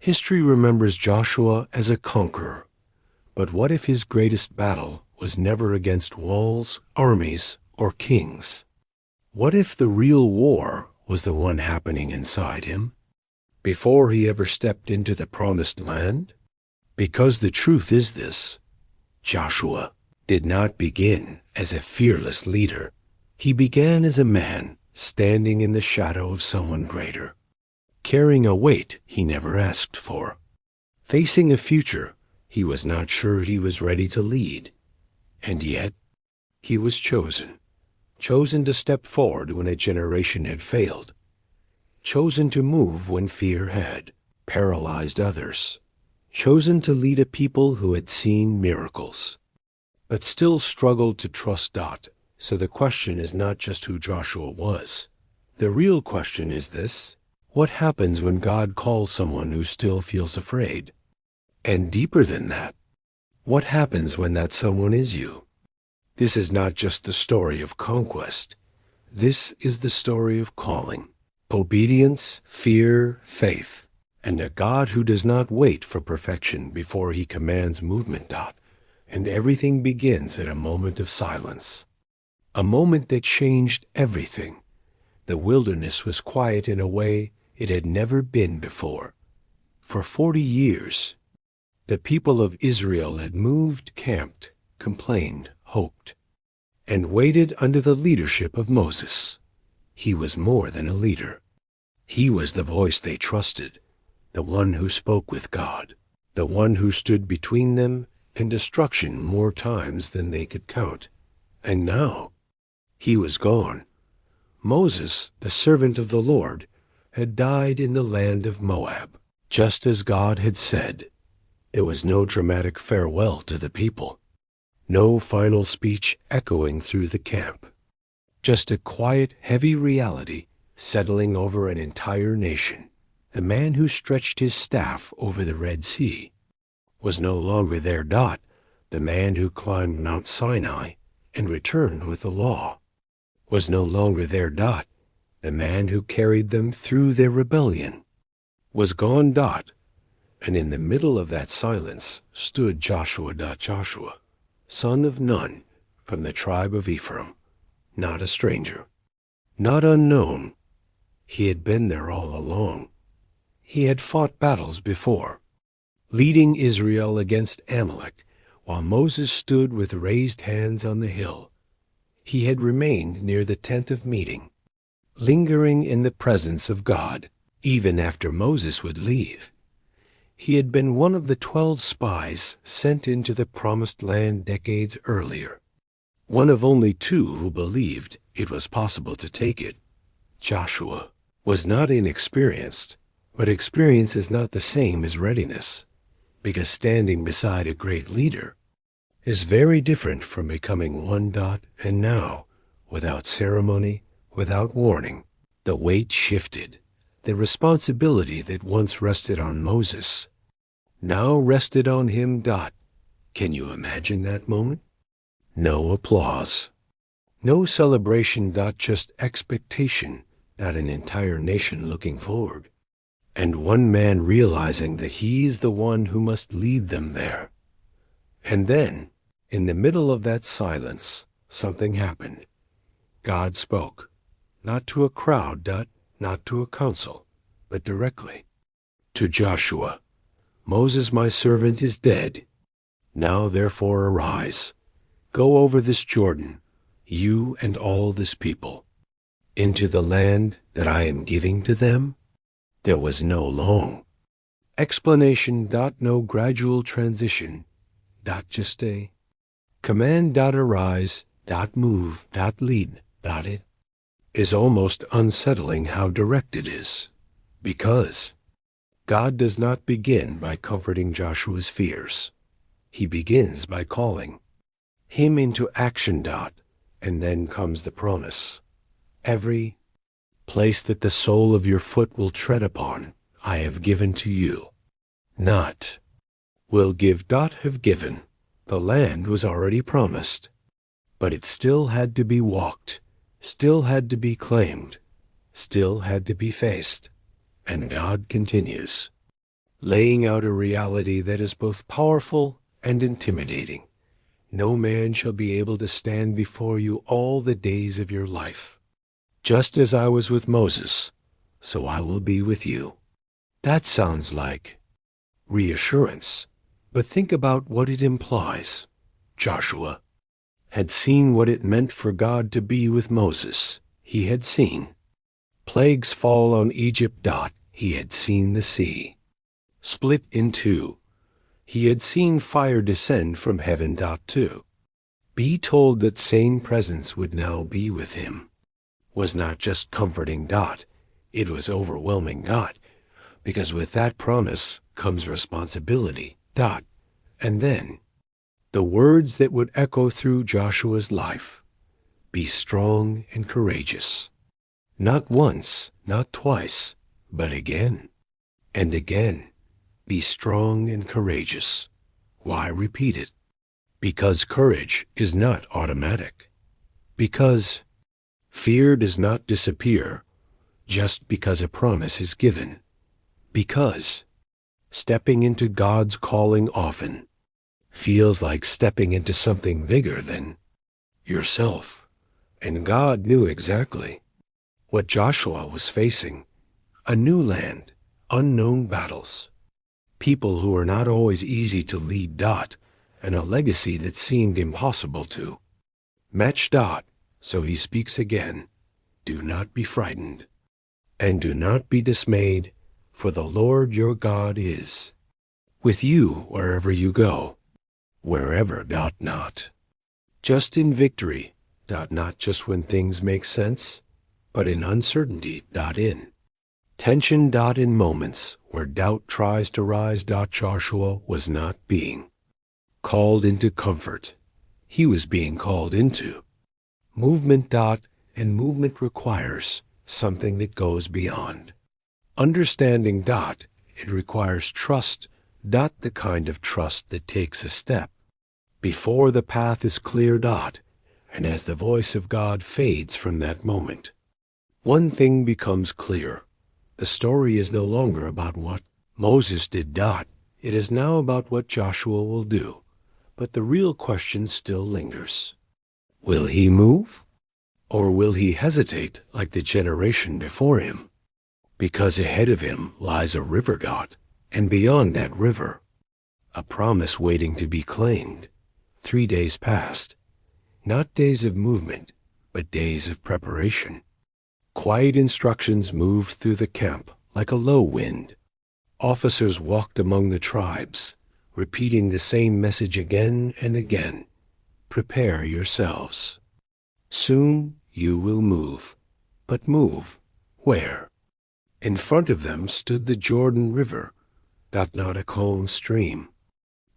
History remembers Joshua as a conqueror. But what if his greatest battle was never against walls, armies, or kings? What if the real war was the one happening inside him, before he ever stepped into the promised land? Because the truth is this: Joshua did not begin as a fearless leader. He began as a man standing in the shadow of someone greater, carrying a weight he never asked for, facing a future he was not sure he was ready to lead. And yet, he was chosen to step forward when a generation had failed, chosen to move when fear had paralyzed others, chosen to lead a people who had seen miracles, but still struggled to trust God. So the question is not just who Joshua was. The real question is this: what happens when God calls someone who still feels afraid? And deeper than that, what happens when that someone is you? This is not just the story of conquest. This is the story of calling, obedience, fear, faith, and a God who does not wait for perfection before he commands movement. And everything begins at a moment of silence, a moment that changed everything. The wilderness was quiet in a way it had never been before. For 40 years, the people of Israel had moved, camped, complained, hoped, and waited under the leadership of Moses. He was more than a leader. He was the voice they trusted, the one who spoke with God, the one who stood between them and destruction more times than they could count. And now, he was gone. Moses, the servant of the Lord, had died in the land of Moab, just as God had said. There was no dramatic farewell to the people, no final speech echoing through the camp, just a quiet, heavy reality settling over an entire nation. The man who stretched his staff over the Red Sea was no longer there. The man who climbed Mount Sinai and returned with the law was no longer there. The man who carried them through their rebellion was gone. And in the middle of that silence stood Joshua, son of Nun, from the tribe of Ephraim, not a stranger, not unknown. He had been there all along. He had fought battles before, leading Israel against Amalek, while Moses stood with raised hands on the hill. He had remained near the tent of meeting, lingering in the presence of God, even after Moses would leave. He had been one of the 12 spies sent into the promised land decades earlier, one of only 2 who believed it was possible to take it. Joshua was not inexperienced, but experience is not the same as readiness, because standing beside a great leader is very different from becoming one. And now, without ceremony, without warning, the weight shifted. The responsibility that once rested on Moses now rested on him. Can you imagine that moment? No applause, no celebration. Just expectation. An entire nation looking forward, and one man realizing that he is the one who must lead them there. And then, in the middle of that silence, something happened. God spoke, not to a crowd, not to a council, but directly to Joshua. Moses, my servant, is dead. Now therefore arise, go over this Jordan, you and all this people, into the land that I am giving to them. There was no long explanation. No gradual transition. Just a command. Arise. Move. Lead. It is almost unsettling how direct it is, because God does not begin by comforting Joshua's fears. He begins by calling him into action. And then comes the promise: every place that the sole of your foot will tread upon, I have given to you. Not will give. Have given. The land was already promised, but it still had to be walked, still had to be claimed, still had to be faced. And God continues. laying out a reality that is both powerful and intimidating. No man shall be able to stand before you all the days of your life. Just as I was with Moses, so I will be with you. That sounds like reassurance, but think about what it implies. Joshua had seen what it meant for God to be with Moses. He had seen plagues fall on Egypt. He had seen the sea split in two. He had seen fire descend from heaven. To be told that same presence would now be with him was not just comforting. It was overwhelming. Because with that promise comes responsibility. And then the words that would echo through Joshua's life: be strong and courageous. Not once, not twice, but again and again. Be strong and courageous. Why repeat it? Because courage is not automatic. Because fear does not disappear just because a promise is given. Because stepping into God's calling often feels like stepping into something bigger than yourself. And God knew exactly what Joshua was facing: a new land, unknown battles, people who are not always easy to lead. And a legacy that seemed impossible to match. So he speaks again: do not be frightened, and do not be dismayed, for the Lord your God is with you wherever you go. Wherever. Not just in victory. Not just when things make sense, but in uncertainty. In tension. In moments where doubt tries to rise. Joshua was not being called into comfort. He was being called into movement. And movement requires something that goes beyond understanding. It requires trust. The kind of trust that takes a step before the path is clear. And as the voice of God fades from that moment, one thing becomes clear: the story is no longer about what Moses did. It is now about what Joshua will do. But the real question still lingers: will he move? Or will he hesitate like the generation before him? Because ahead of him lies a river. And beyond that river, a promise waiting to be claimed. 3 days passed, not days of movement, but days of preparation. Quiet instructions moved through the camp like a low wind. Officers walked among the tribes, repeating the same message again and again: prepare yourselves. Soon you will move. But move where? In front of them stood the Jordan River. Not a calm stream,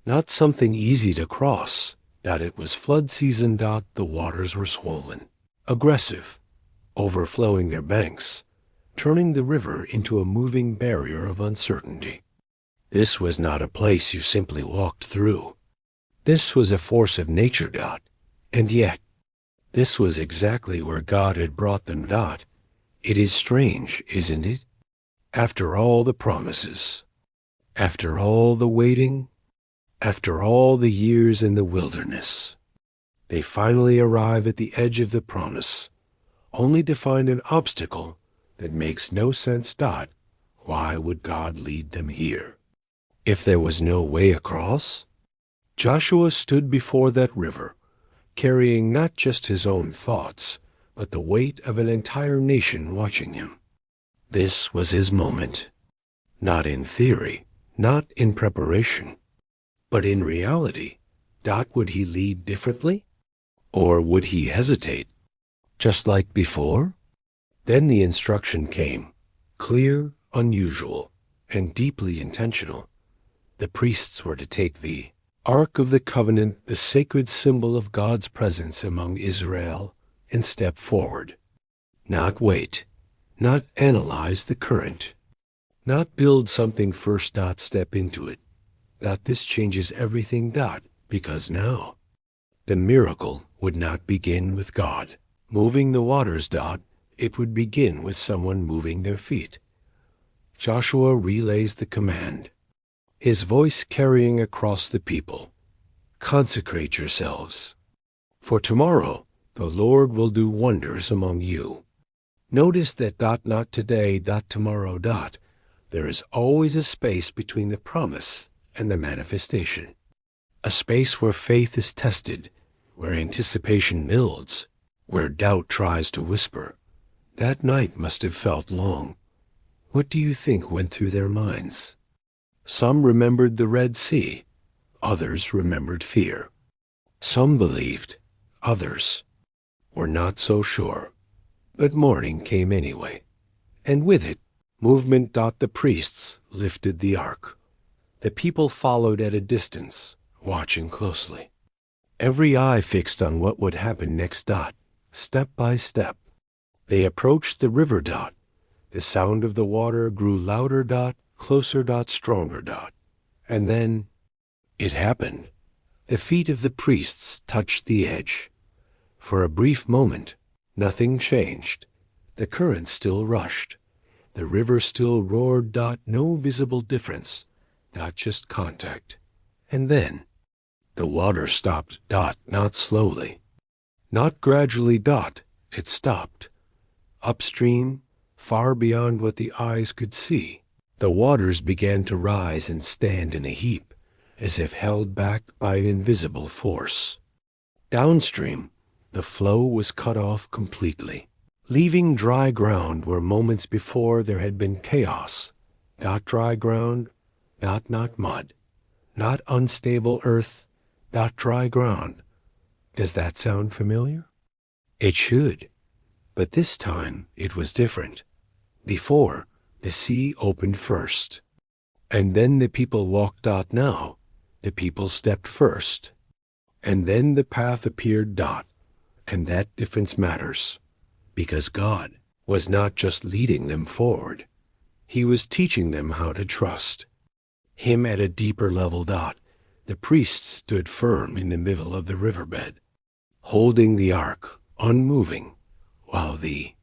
not something easy to cross. It was flood season. The waters were swollen, aggressive, overflowing their banks, turning the river into a moving barrier of uncertainty. This was not a place you simply walked through. This was a force of nature. And yet, this was exactly where God had brought them. It is strange, isn't it? After all the promises, after all the waiting, after all the years in the wilderness, they finally arrive at the edge of the promise, only to find an obstacle that makes no sense. Why would God lead them here if there was no way across? Joshua stood before that river, carrying not just his own thoughts, but the weight of an entire nation watching him. This was his moment. Not in theory, not in preparation, but in reality. Would he lead differently? Or would he hesitate, just like before? Then the instruction came, clear, unusual, and deeply intentional. The priests were to take the Ark of the Covenant, the sacred symbol of God's presence among Israel, and step forward. Not wait, not analyze the current, not build something first. Step into it. This changes everything. Because now, the miracle would not begin with God moving the waters. It would begin with someone moving their feet. Joshua relays the command: his voice carrying across the people, "Consecrate yourselves, for tomorrow the Lord will do wonders among you." Notice that not today, tomorrow. There is always a space between the promise and the manifestation. A space where faith is tested, where anticipation builds, where doubt tries to whisper. That night must have felt long. What do you think went through their minds? Some remembered the Red Sea. Others remembered fear. Some believed. Others were not so sure. But morning came anyway. And with it, movement. The priests lifted the ark. The people followed at a distance, watching closely. Every eye fixed on what would happen next. Step by step. They approached the river. The sound of the water grew louder. Closer. Stronger. And then it happened. The feet of the priests touched the edge. For a brief moment, nothing changed. The current still rushed. The river still roared. No visible difference. Just contact. And then the water stopped. Not slowly. Not gradually. It stopped. Upstream, far beyond what the eyes could see, the waters began to rise and stand in a heap, as if held back by an invisible force. Downstream, the flow was cut off completely, leaving dry ground where moments before there had been chaos. Dry ground, not mud, not unstable earth, dry ground. Does that sound familiar? It should. But this time it was different. Before, the sea opened first. And then the people walked. Now, the people stepped first. And then the path appeared. And that difference matters. Because God was not just leading them forward. He was teaching them how to trust Him at a deeper level. The priests stood firm in the middle of the riverbed, holding the ark, unmoving, while the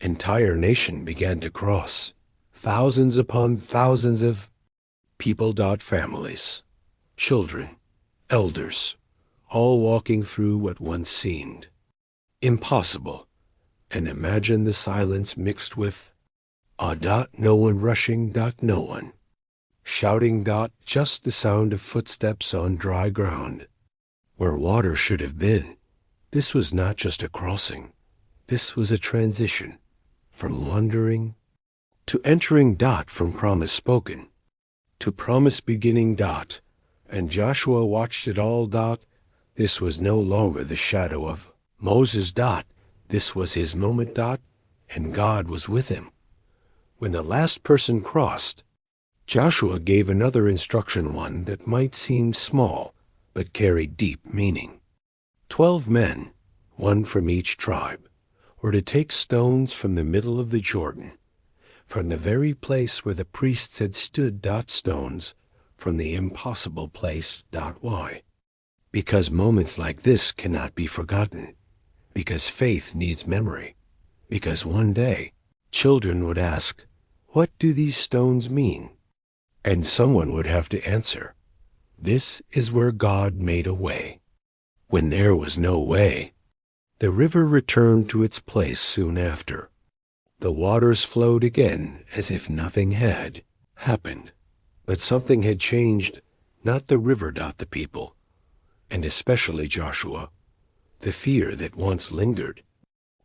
entire nation began to cross. Thousands upon thousands of people. Families, children, elders, all walking through what once seemed impossible. And imagine the silence mixed with no one rushing. No one shouting. Just the sound of footsteps on dry ground. Where water should have been, this was not just a crossing. This was a transition from wandering to entering. From promise spoken to promise beginning. And Joshua watched it all. This was no longer the shadow of Moses. This was his moment. And God was with him. When the last person crossed, Joshua gave another instruction, one that might seem small, but carried deep meaning. 12 men, one from each tribe, were to take stones from the middle of the Jordan, from the very place where the priests had stood. Stones from the impossible place. Why? Because moments like this cannot be forgotten. Because faith needs memory. Because one day, children would ask, "What do these stones mean?" And someone would have to answer, "This is where God made a way." When there was no way, the river returned to its place soon after. The waters flowed again as if nothing had happened. But something had changed, not the river. The people, and especially Joshua. The fear that once lingered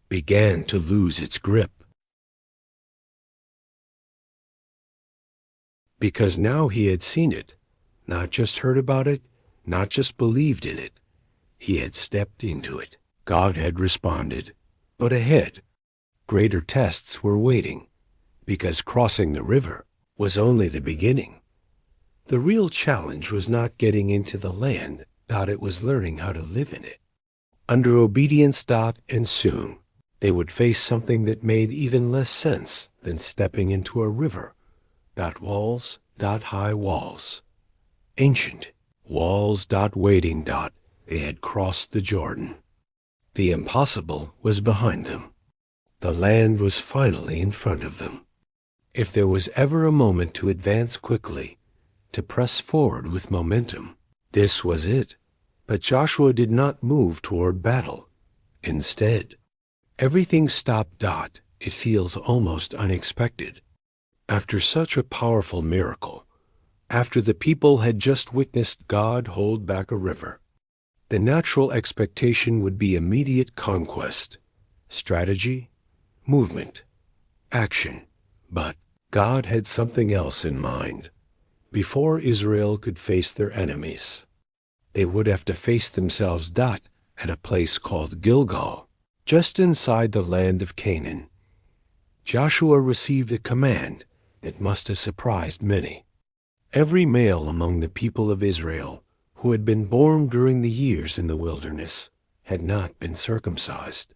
began to lose its grip. Because now he had seen it, not just heard about it, not just believed in it. He had stepped into it. God had responded. But ahead, greater tests were waiting, because crossing the river was only the beginning. The real challenge was not getting into the land. It was learning how to live in it. Under obedience. And soon they would face something that made even less sense than stepping into a river. Walls. High walls. Ancient walls. Waiting. They had crossed the Jordan. The impossible was behind them. The land was finally in front of them. If there was ever a moment to advance quickly, to press forward with momentum. This was it. But Joshua did not move toward battle. Instead, everything stopped. It feels almost unexpected. After such a powerful miracle, after the people had just witnessed God hold back a river, the natural expectation would be immediate conquest, strategy, movement, action. But God had something else in mind. Before Israel could face their enemies, they would have to face themselves. At a place called Gilgal, just inside the land of Canaan. Joshua received a command that must have surprised many. Every male among the people of Israel who had been born during the years in the wilderness had not been circumcised.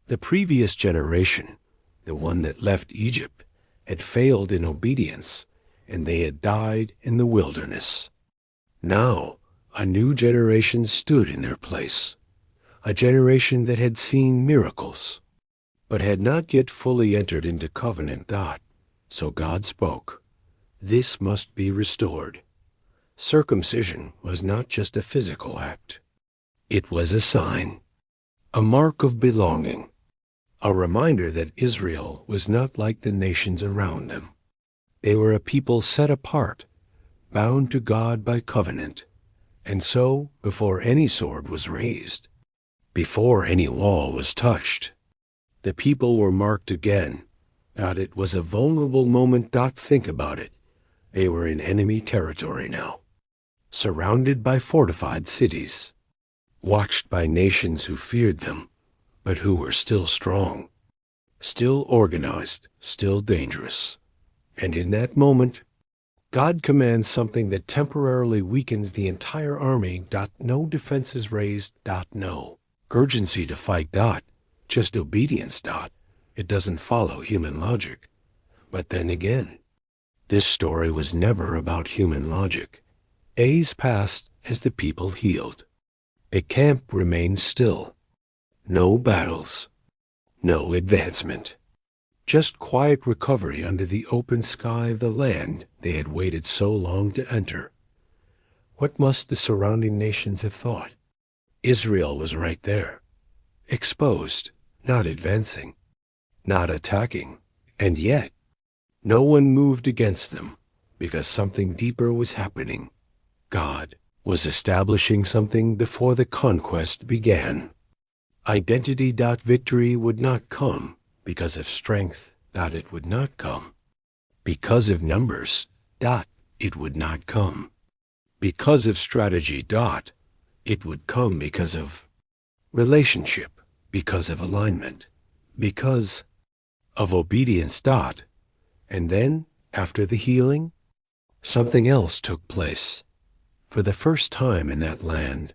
The previous generation, the one that left Egypt, had failed in obedience, and they had died in the wilderness. Now, a new generation stood in their place, a generation that had seen miracles, but had not yet fully entered into covenant. So God spoke, "This must be restored." Circumcision was not just a physical act. It was a sign, a mark of belonging, a reminder that Israel was not like the nations around them. They were a people set apart, bound to God by covenant. And so, before any sword was raised, before any wall was touched, the people were marked again. It was a vulnerable moment. Think about it. They were in enemy territory now, surrounded by fortified cities, watched by nations who feared them, but who were still strong, still organized, still dangerous. And in that moment, God commands something that temporarily weakens the entire army. No defenses raised. No urgency to fight. Just obedience. It doesn't follow human logic. But then again, this story was never about human logic. Days passed as the people healed. The camp remained still. No battles. No advancement. Just quiet recovery under the open sky of the land they had waited so long to enter. What must the surrounding nations have thought? Israel was right there, exposed, not advancing, not attacking, and yet no one moved against them because something deeper was happening. God was establishing something before the conquest began. Identity. Victory would not come because of strength. It would not come because of numbers. It would not come because of strategy. It would come because of relationship, because of alignment, because of obedience. And then, after the healing, something else took place. For the first time in that land,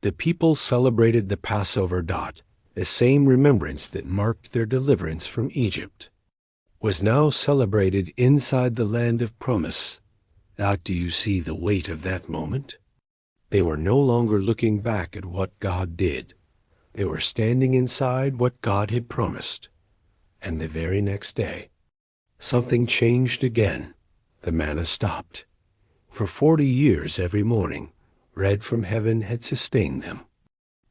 the people celebrated the Passover. The same remembrance that marked their deliverance from Egypt was now celebrated inside the land of promise. Do you see the weight of that moment? They were no longer looking back at what God did. They were standing inside what God had promised. And the very next day, something changed again. The manna stopped. For 40 years every morning, bread from heaven had sustained them.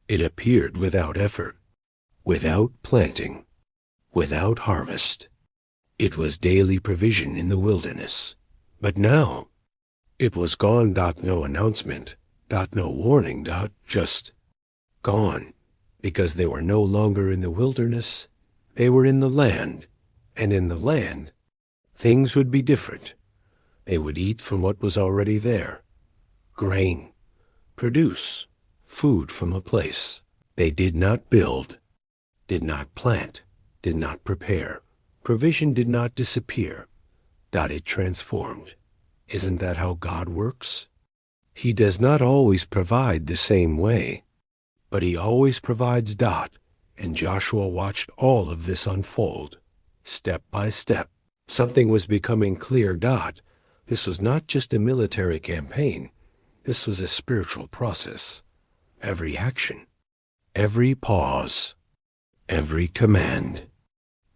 It appeared without effort, without planting, without harvest. It was daily provision in the wilderness. But now, it was gone. No announcement. No warning. Just gone. Because they were no longer in the wilderness. They were in the land. And in the land, things would be different. They would eat from what was already there. Grain. Produce. Food from a place. They did not build, did not plant, did not prepare. Provision did not disappear. It transformed. Isn't that how God works? He does not always provide the same way, but he always provides. And Joshua watched all of this unfold, step by step. Something was becoming clear. This was not just a military campaign. This was a spiritual process. Every action, every pause, every command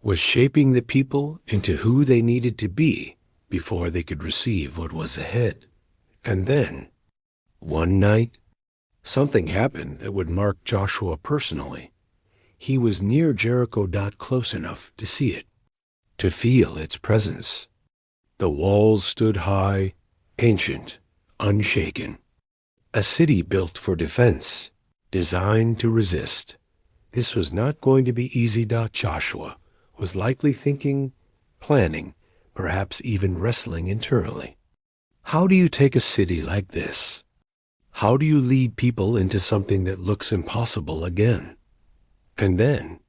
was shaping the people into who they needed to be before they could receive what was ahead. And then, one night, something happened that would mark Joshua personally. He was near Jericho, close enough to see it, to feel its presence. The walls stood high, ancient, unshaken. A city built for defense, designed to resist. This was not going to be easy. Joshua was likely thinking, planning, perhaps even wrestling internally. How do you take a city like this? How do you lead people into something that looks impossible again? And then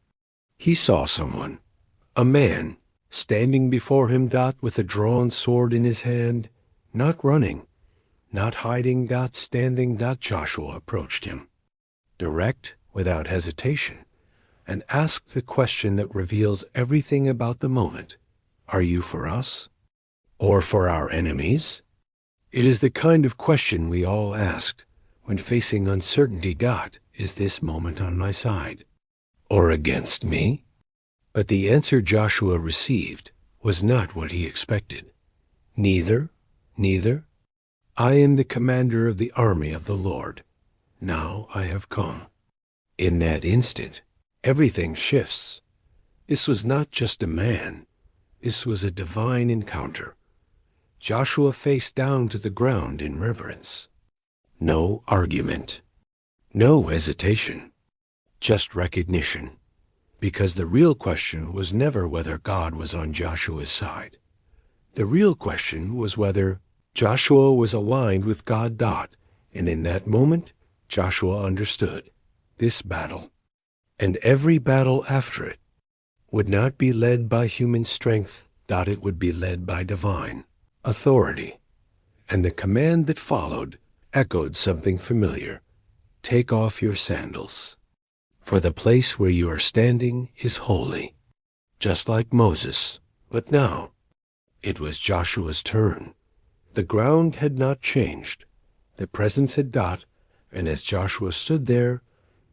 he saw someone, a man, standing before him, with a drawn sword in his hand, not running, not hiding, standing. Joshua approached him, direct, without hesitation, and asked the question that reveals everything about the moment. Are you for us, or for our enemies? It is the kind of question we all ask when facing uncertainty. Is this moment on my side, or against me? But the answer Joshua received was not what he expected. Neither. I am the commander of the army of the Lord. Now I have come. In that instant, everything shifts. This was not just a man. This was a divine encounter. Joshua faced down to the ground in reverence. No argument. No hesitation. Just recognition. Because the real question was never whether God was on Joshua's side. The real question was whether Joshua was aligned with God. And in that moment, Joshua understood this battle, and every battle after it, would not be led by human strength. It would be led by divine authority. And the command that followed echoed something familiar. Take off your sandals, for the place where you are standing is holy. Just like Moses. But now, it was Joshua's turn. The ground had not changed. The presence had and as Joshua stood there,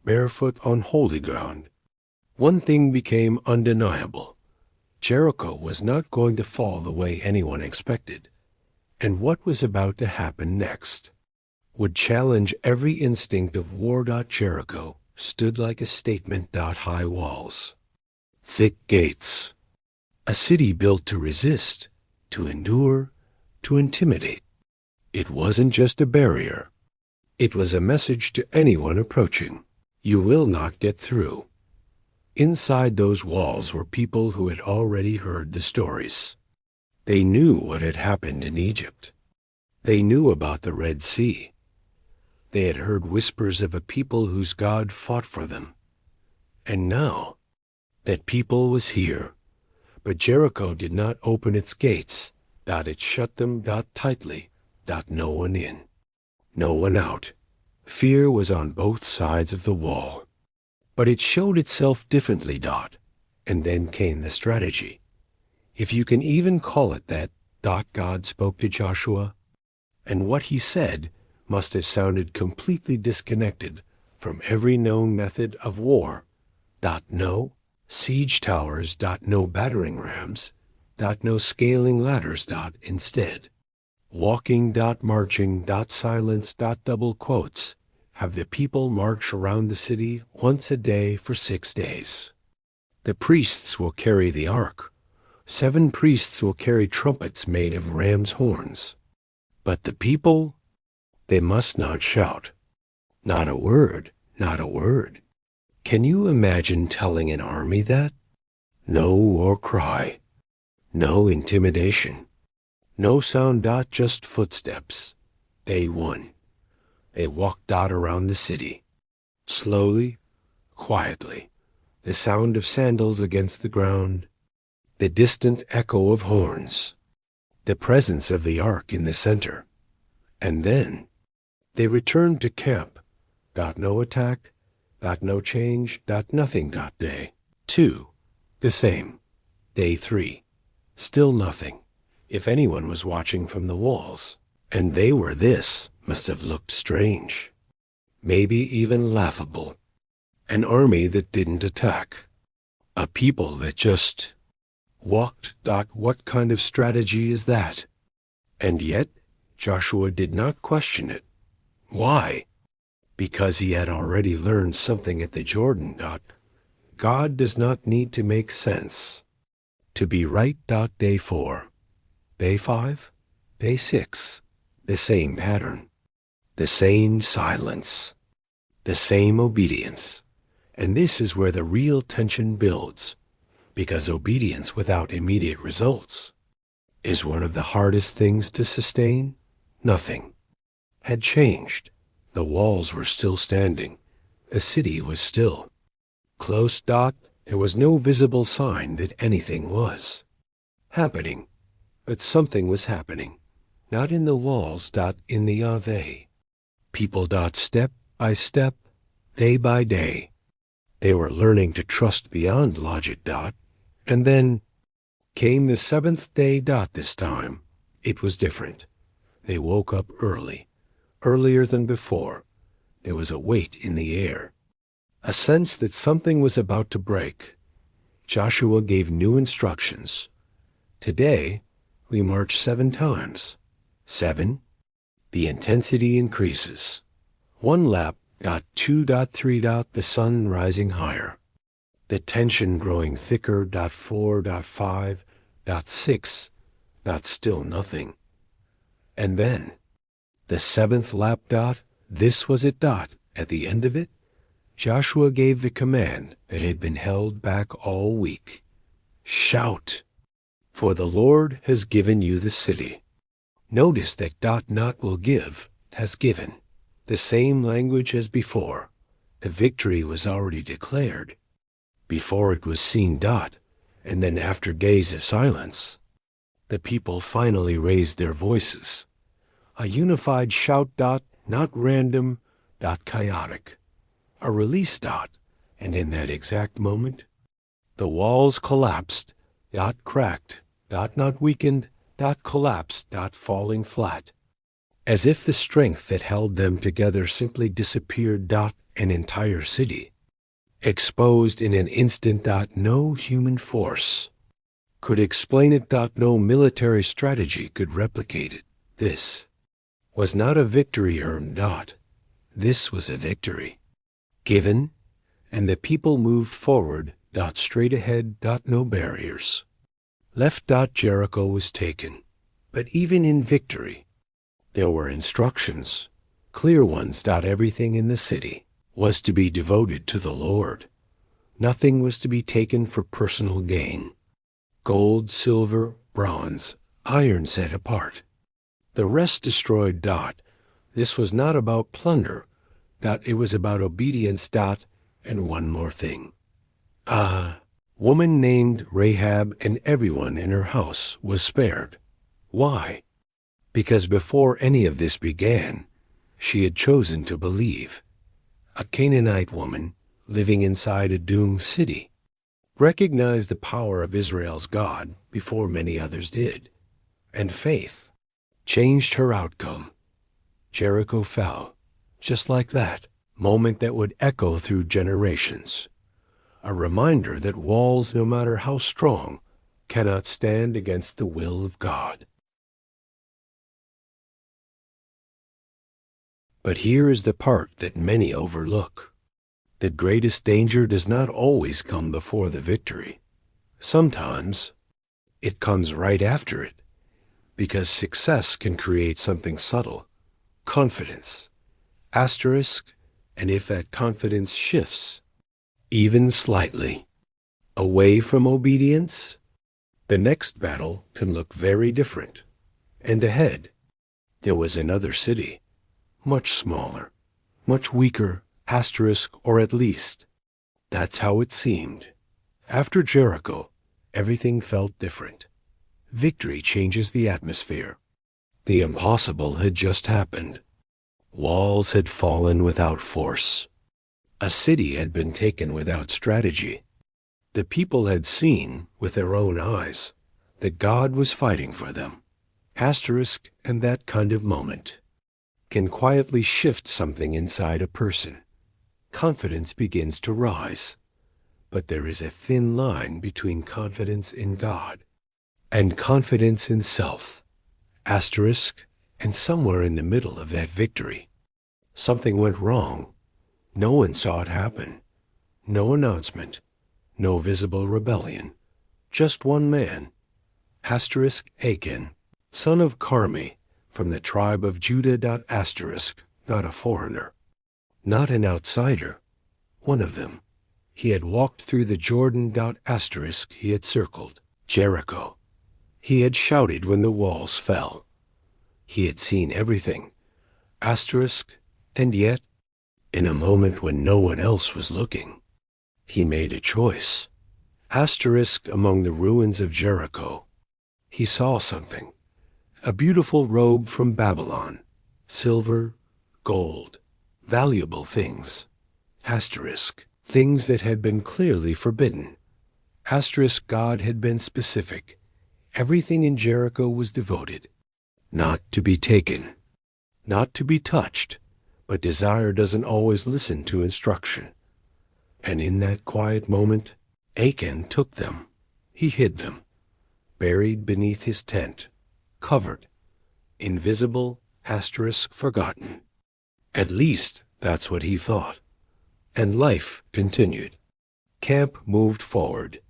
barefoot on holy ground, one thing became undeniable. Jericho was not going to fall the way anyone expected. And what was about to happen next would challenge every instinct of war. Jericho stood like a statement. High walls, thick gates, a city built to resist, to endure, to intimidate. It wasn't just a barrier. It was a message to anyone approaching. You will not get through. Inside those walls were people who had already heard the stories. They knew what had happened in Egypt. They knew about the Red Sea. They had heard whispers of a people whose God fought for them. And now, that people was here. But Jericho did not open its gates. It shut them tightly. No one in, no one out. Fear was on both sides of the wall. But it showed itself differently. And then came the strategy. If you can even call it that. God spoke to Joshua. And what he said must have sounded completely disconnected from every known method of war. No siege towers. No battering rams. No scaling ladders. Instead, walking. Marching. Silence. Double quotes. Have the people march around the city once a day for 6 days. The priests will carry the ark. 7 priests will carry trumpets made of ram's horns. But the people, they must not shout. Not a word, not a word. Can you imagine telling an army that? No war cry. No intimidation. No sound. Just footsteps. Day 1. They walked around the city. Slowly, quietly. The sound of sandals against the ground. The distant echo of horns. The presence of the ark in the center. And then they returned to camp. No attack. No change. Nothing. Day 2. The same. Day 3. Still nothing. If anyone was watching from the walls. And they were this. Must have looked strange. Maybe even laughable. An army that didn't attack. A people that just walked. What kind of strategy is that? And yet, Joshua did not question it. Why? Because he had already learned something at the Jordan. God does not need to make sense. To be right. Day 4. Day 5. Day 6. The same pattern. The same silence. The same obedience. And this is where the real tension builds, because obedience without immediate results is one of the hardest things to sustain. Nothing had changed. The walls were still standing. The city was still close. There was no visible sign that anything was happening. But something was happening. Not in the walls. In the they. People. Step by step, day by day. They were learning to trust beyond logic. And then came the seventh day. This time, it was different. They woke up early, earlier than before. There was a weight in the air, a sense that something was about to break. Joshua gave new instructions. Today, we march 7 times. 7. The intensity increases. 1 lap. 2. 3. The sun rising higher. The tension growing thicker. 4. 5. 6. Still nothing. And then, the 7th lap. This was it. At the end of it, Joshua gave the command that had been held back all week. Shout, for the Lord has given you the city. Notice that not will give, has given. The same language as before. The victory was already declared. Before it was seen. And then after days of silence, the people finally raised their voices. A unified shout. Not random. Chaotic. A release. And in that exact moment, the walls collapsed. Cracked. Not weakened. Collapsed. Falling flat. As if the strength that held them together simply disappeared. An entire city, exposed in an instant. No human force could explain it. No military strategy could replicate it. This was not a victory earned. This was a victory given, and the people moved forward. Straight ahead. No barriers left. Jericho was taken. But even in victory, there were instructions, clear ones. Everything in the city was to be devoted to the Lord. Nothing was to be taken for personal gain. Gold, silver, bronze, iron set apart. The rest destroyed. This was not about plunder. It was about obedience. And one more thing. A woman named Rahab and everyone in her house was spared. Why? Because before any of this began, she had chosen to believe. A Canaanite woman living inside a doomed city recognized the power of Israel's God before many others did, and faith changed her outcome. Jericho fell, just like that, moment that would echo through generations. A reminder that walls, no matter how strong, cannot stand against the will of God. But here is the part that many overlook. The greatest danger does not always come before the victory. Sometimes it comes right after it, because success can create something subtle, confidence, asterisk, and if that confidence shifts, even slightly, away from obedience, the next battle can look very different. And ahead, there was another city, much smaller, much weaker, asterisk, or at least, that's how it seemed. After Jericho, everything felt different. Victory changes the atmosphere. The impossible had just happened. Walls had fallen without force. A city had been taken without strategy. The people had seen, with their own eyes, that God was fighting for them. Asterisk, and that kind of moment can quietly shift something inside a person. Confidence begins to rise, but there is a thin line between confidence in God and confidence in self. Asterisk, And somewhere in the middle of that victory, something went wrong. No one saw it happen. No announcement. No visible rebellion. Just one man, Achan, son of Carmi, from the tribe of Judah. Not a foreigner, not an outsider, one of them. He had walked through the Jordan. He had circled Jericho. He had shouted when the walls fell. He had seen everything. And yet, in a moment when no one else was looking, he made a choice. Among the ruins of Jericho, he saw something. A beautiful robe from Babylon. Silver, gold, valuable things. Things that had been clearly forbidden. God had been specific. Everything in Jericho was devoted. Not to be taken. Not to be touched. But desire doesn't always listen to instruction. And in that quiet moment, Achan took them. He hid them. Buried beneath his tent. Covered. Invisible, forgotten. At least that's what he thought. And life continued. Camp moved forward.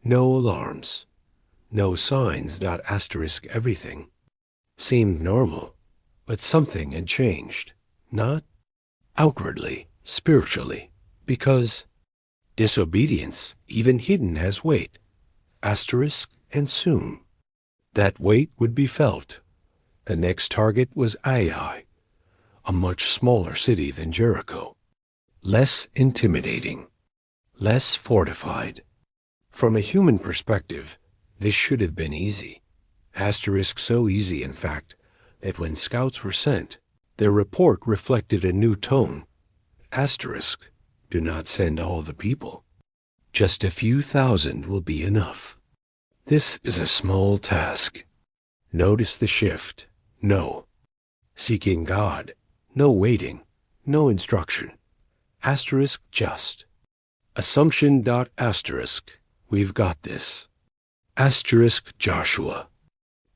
No alarms. No signs. Everything seemed normal, but something had changed. Not outwardly, spiritually, because disobedience, even hidden, has weight. And soon that weight would be felt. The next target was Ai, a much smaller city than Jericho. Less intimidating, less fortified. From a human perspective, this should have been easy. So easy, in fact, that when scouts were sent, their report reflected a new tone. Do not send all the people. Just a few thousand will be enough. This is a small task. Notice the shift. No. Seeking God. No waiting. No instruction. Just. Assumption. We've got this. Joshua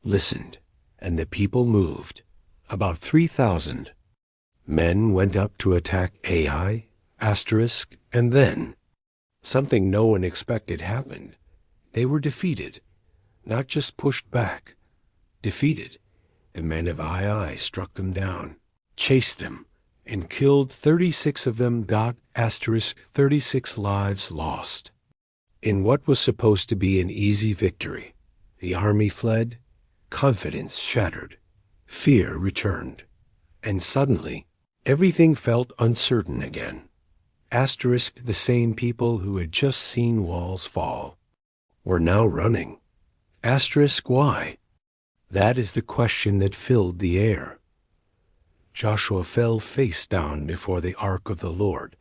listened, and the people moved. About 3,000. Men went up to attack Ai, and then something no one expected happened. They were defeated, not just pushed back. Defeated. The men of Ai struck them down, chased them, and killed 36 of them. 36 lives lost. In what was supposed to be an easy victory, the army fled, confidence shattered, fear returned, and suddenly everything felt uncertain again. The same people who had just seen walls fall were now running. Why? That is the question that filled the air. Joshua fell face down before the ark of the Lord,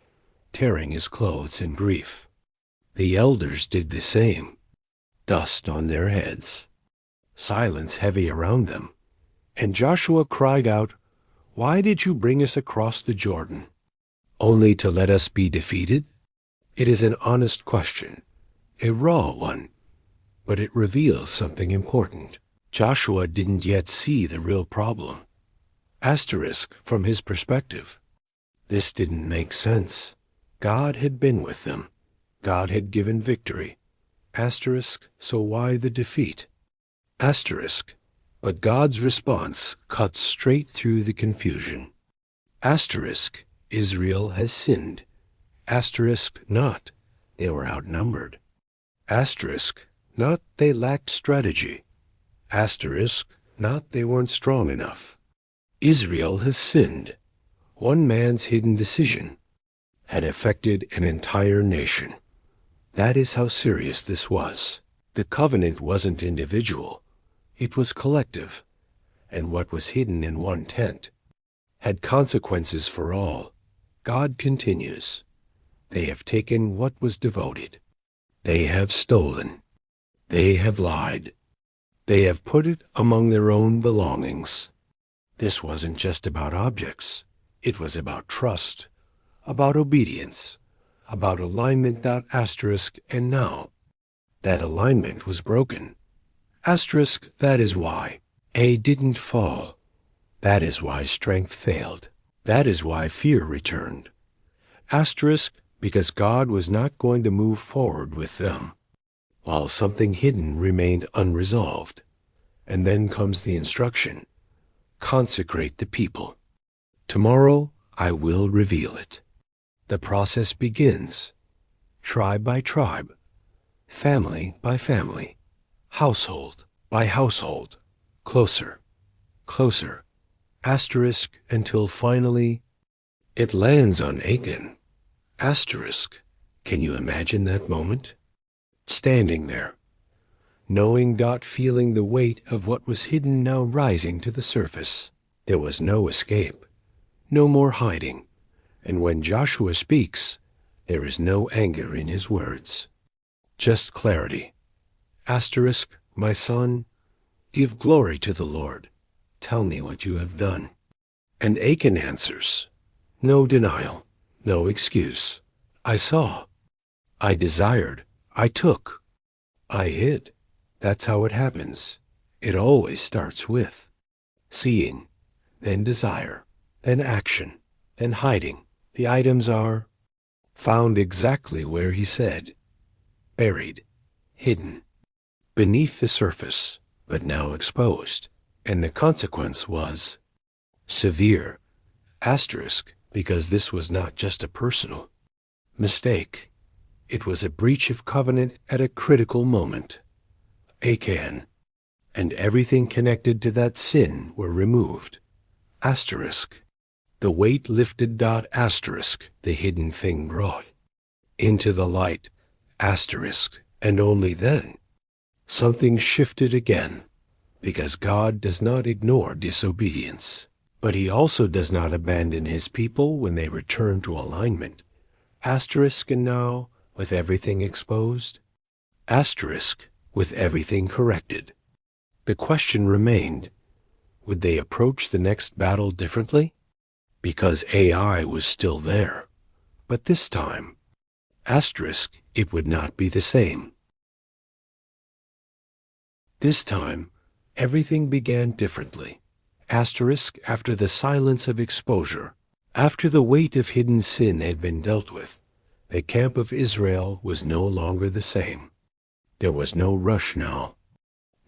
tearing his clothes in grief. The elders did the same, dust on their heads, silence heavy around them. And Joshua cried out, "Why did you bring us across the Jordan? Only to let us be defeated?" It is an honest question, a raw one, but it reveals something important. Joshua didn't yet see the real problem. From his perspective, this didn't make sense. God had been with them. God had given victory. So why the defeat? But God's response cuts straight through the confusion. Israel has sinned. Not, they were outnumbered. Not, they lacked strategy. Not, they weren't strong enough. Israel has sinned. One man's hidden decision had affected an entire nation. That is how serious this was. The covenant wasn't individual. It was collective. And what was hidden in one tent had consequences for all. God continues. They have taken what was devoted. They have stolen. They have lied. They have put it among their own belongings. This wasn't just about objects. It was about trust, about obedience, about alignment. And now, that alignment was broken. That is why A didn't fall. That is why strength failed. That is why fear returned. Asterisk, because God was not going to move forward with them, while something hidden remained unresolved. And then comes the instruction: consecrate the people. Tomorrow I will reveal it. The process begins, tribe by tribe, family by family, household by household, closer, closer, asterisk, until finally it lands on Achan. Asterisk, can you imagine that moment? Standing there, knowing, feeling the weight of what was hidden now rising to the surface. There was no escape, no more hiding, and when Joshua speaks, there is no anger in his words, just clarity. Asterisk, my son, give glory to the Lord. Tell me what you have done. And Achan answers, no denial, no excuse. I saw, I desired, I took, I hid. That's how it happens. It always starts with seeing, then desire, then action, then hiding. The items are found exactly where he said, buried, hidden, beneath the surface, but now exposed. And the consequence was severe. Asterisk, because this was not just a personal mistake. It was a breach of covenant at a critical moment. Achan and everything connected to that sin were removed. Asterisk, the weight lifted. Asterisk, the hidden thing brought into the light. Asterisk, and only then something shifted again, because God does not ignore disobedience, but he also does not abandon his people when they return to alignment. Asterisk, and now, with everything exposed, asterisk, with everything corrected, the question remained, would they approach the next battle differently? Because AI was still there, but this time, asterisk, it would not be the same. This time, everything began differently. Asterisk, after the silence of exposure, after the weight of hidden sin had been dealt with, the camp of Israel was no longer the same. There was no rush now,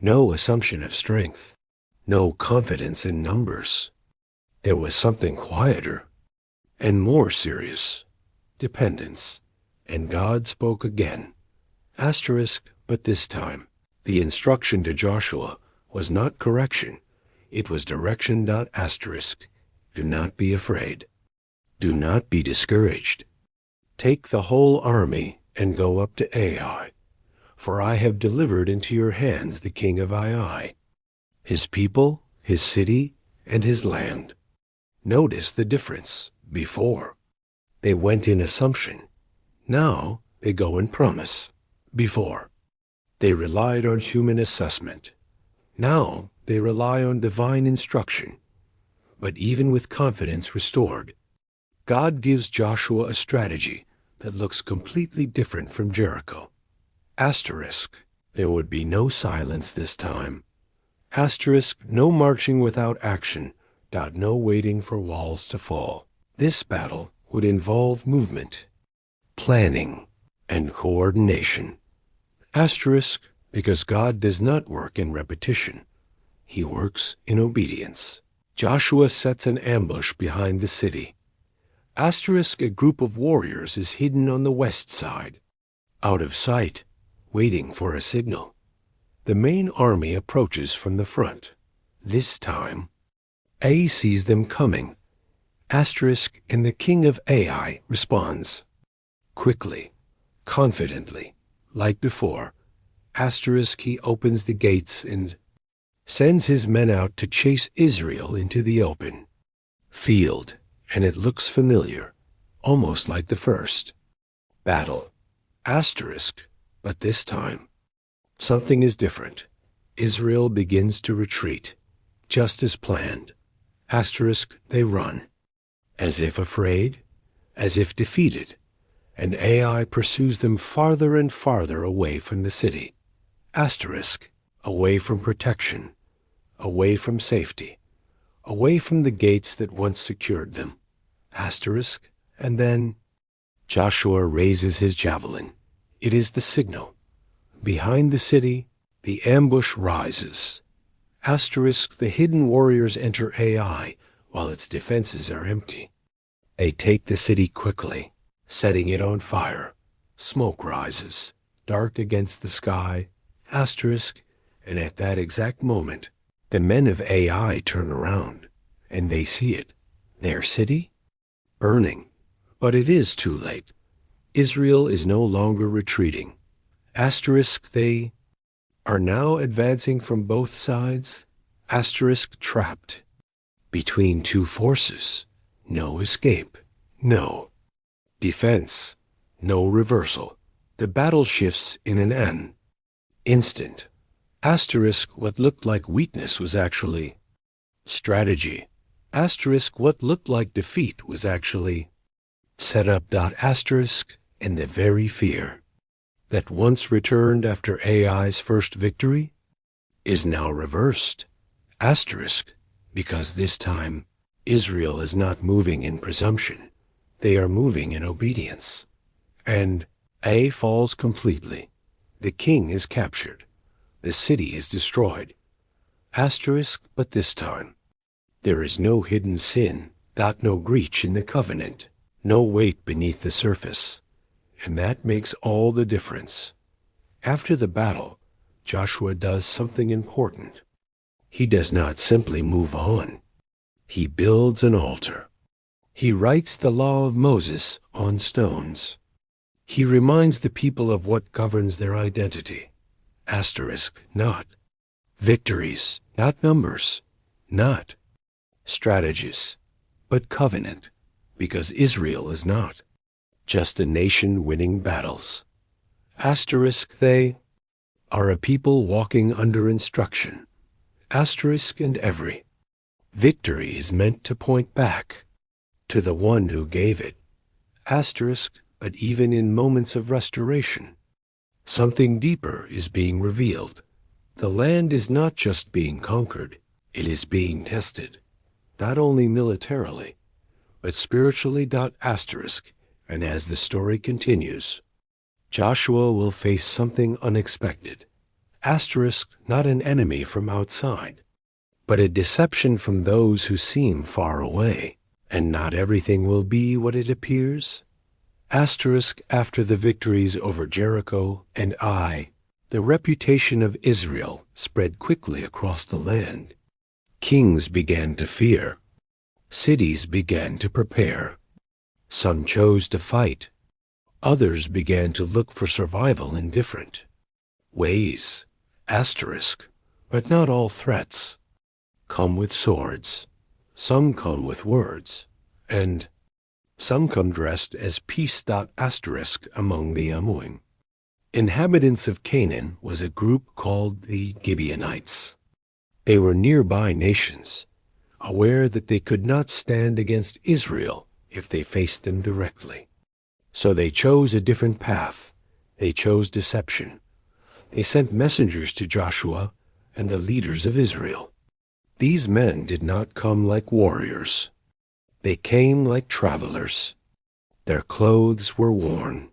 no assumption of strength, no confidence in numbers. There was something quieter and more serious, dependence. And God spoke again. Asterisk, but this time, the instruction to Joshua was not correction. It was direction. Asterisk, do not be afraid. Do not be discouraged. Take the whole army and go up to Ai, for I have delivered into your hands the king of Ai, his people, his city, and his land. Notice the difference. Before, they went in assumption. Now they go in promise. Before, they relied on human assessment. Now they rely on divine instruction. But even with confidence restored, God gives Joshua a strategy that looks completely different from Jericho. Asterisk, there would be no silence this time. Asterisk, no marching without action. No waiting for walls to fall. This battle would involve movement, planning, and coordination. Asterisk, because God does not work in repetition. He works in obedience. Joshua sets an ambush behind the city. Asterisk, a group of warriors is hidden on the west side, out of sight, waiting for a signal. The main army approaches from the front. This time, A sees them coming. Asterisk, and the king of Ai responds. Quickly, confidently, like before. Asterisk, he opens the gates and sends his men out to chase Israel into the open field, and it looks familiar, almost like the first battle. Asterisk, but this time, something is different. Israel begins to retreat, just as planned. Asterisk, they run, as if afraid, as if defeated, and Ai pursues them farther and farther away from the city. Asterisk, away from protection, away from safety, away from the gates that once secured them. Asterisk, and then Joshua raises his javelin. It is the signal. Behind the city, the ambush rises. Asterisk, the hidden warriors enter Ai, while its defenses are empty. They take the city quickly, setting it on fire. Smoke rises, dark against the sky. Asterisk, and at that exact moment, the men of Ai turn around, and they see it. Their city? Burning. But it is too late. Israel is no longer retreating. Asterisk, they are now advancing from both sides. Asterisk, trapped between two forces. No escape. No defense. No reversal. The battle shifts in an instant. Asterisk, what looked like weakness was actually strategy. Asterisk, what looked like defeat was actually set up. Asterisk, and the very fear that once returned after Ai's first victory is now reversed. Asterisk, because this time Israel is not moving in presumption. They are moving in obedience. And Ai falls completely. The king is captured. The city is destroyed. Asterisk, but this time there is no hidden sin, no breach in the covenant, no weight beneath the surface. And that makes all the difference. After the battle, Joshua does something important. He does not simply move on. He builds an altar. He writes the law of Moses on stones. He reminds the people of what governs their identity. Asterisk, not victories, not numbers, not strategies, but covenant, because Israel is not just a nation winning battles. Asterisk, they are a people walking under instruction. Asterisk, and every victory is meant to point back to the one who gave it. Asterisk, but even in moments of restoration, something deeper is being revealed. The land is not just being conquered, it is being tested, not only militarily, but spiritually. Asterisk, and as the story continues, Joshua will face something unexpected. Asterisk, not an enemy from outside, but a deception from those who seem far away, and not everything will be what it appears. Asterisk, after the victories over Jericho and Ai, the reputation of Israel spread quickly across the land. Kings began to fear. Cities began to prepare. Some chose to fight. Others began to look for survival in different ways. Asterisk, but not all threats come with swords. Some come with words, and some come dressed as peace. Asterisk, among the Amorim, inhabitants of Canaan, was a group called the Gibeonites. They were nearby nations, aware that they could not stand against Israel if they faced them directly. So they chose a different path. They chose deception. They sent messengers to Joshua and the leaders of Israel. These men did not come like warriors. They came like travelers. Their clothes were worn.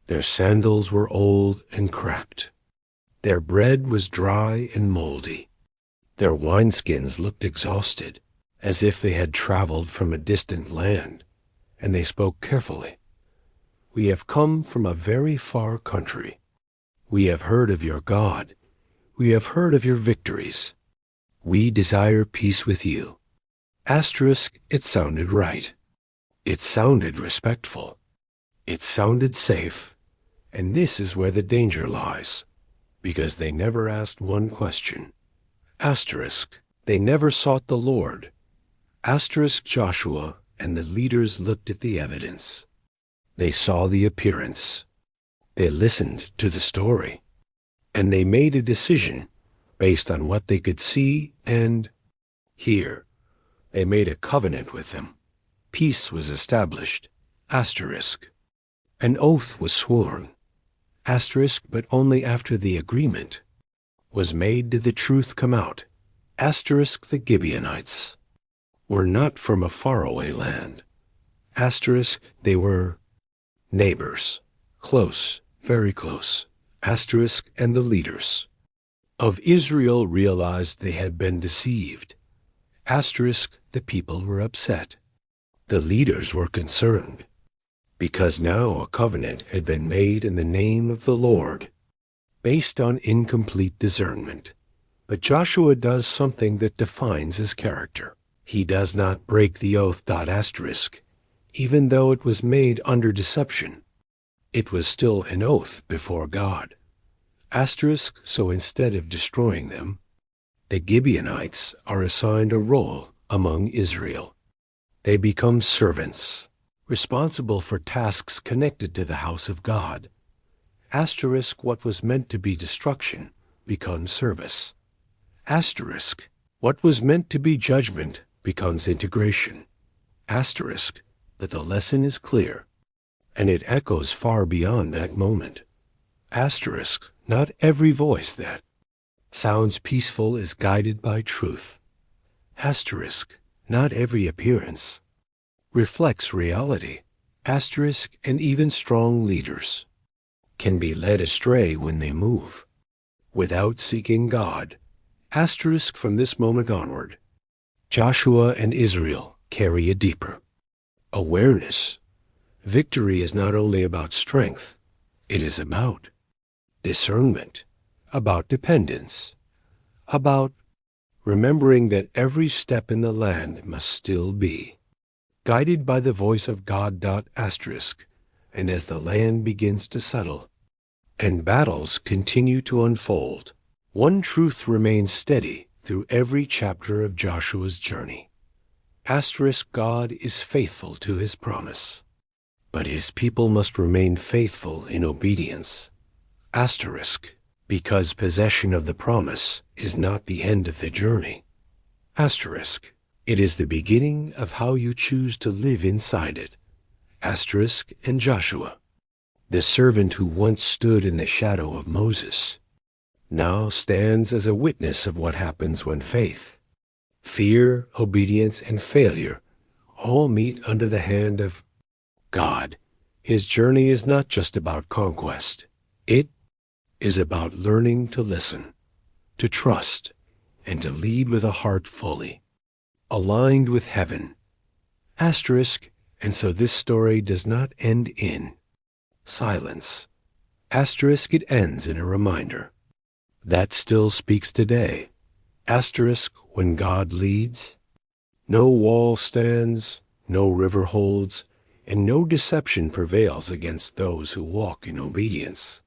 Their sandals were old and cracked. Their bread was dry and moldy. Their wineskins looked exhausted, as if they had traveled from a distant land, and they spoke carefully. "We have come from a very far country. We have heard of your God. We have heard of your victories. We desire peace with you." Asterisk, it sounded right. It sounded respectful. It sounded safe. And this is where the danger lies, because they never asked one question. Asterisk, they never sought the Lord. Asterisk, Joshua and the leaders looked at the evidence. They saw the appearance. They listened to the story. And they made a decision based on what they could see and hear. They made a covenant with them. Peace was established. Asterisk. An oath was sworn. Asterisk, but only after the agreement was made did the truth come out. Asterisk, the Gibeonites were not from a faraway land. Asterisk, they were neighbors, close, very close. Asterisk, and the leaders of Israel realized they had been deceived. Asterisk, the people were upset. The leaders were concerned, because now a covenant had been made in the name of the Lord, based on incomplete discernment. But Joshua does something that defines his character. He does not break the oath. Asterisk, even though it was made under deception. It was still an oath before God. Asterisk, so instead of destroying them, the Gibeonites are assigned a role among Israel. They become servants, responsible for tasks connected to the house of God. Asterisk, what was meant to be destruction becomes service. Asterisk, what was meant to be judgment becomes integration. Asterisk, but the lesson is clear, and it echoes far beyond that moment. Asterisk, not every voice that sounds peaceful is guided by truth. Asterisk, not every appearance reflects reality. Asterisk, and even strong leaders can be led astray when they move without seeking God. Asterisk, from this moment onward, Joshua and Israel carry a deeper awareness. Victory is not only about strength, it is about discernment, about dependence, about remembering that every step in the land must still be guided by the voice of God. Asterisk, and as the land begins to settle and battles continue to unfold, one truth remains steady through every chapter of Joshua's journey. Asterisk, God is faithful to his promise, but his people must remain faithful in obedience. Asterisk, because possession of the promise is not the end of the journey. Asterisk, it is the beginning of how you choose to live inside it. Asterisk, and Joshua, the servant who once stood in the shadow of Moses, now stands as a witness of what happens when faith, fear, obedience, and failure all meet under the hand of God. His journey is not just about conquest. It is about learning to listen, to trust, and to lead with a heart fully aligned with heaven. Asterisk, and so this story does not end in silence. Asterisk, it ends in a reminder that still speaks today. Asterisk, when God leads, no wall stands, no river holds, and no deception prevails against those who walk in obedience.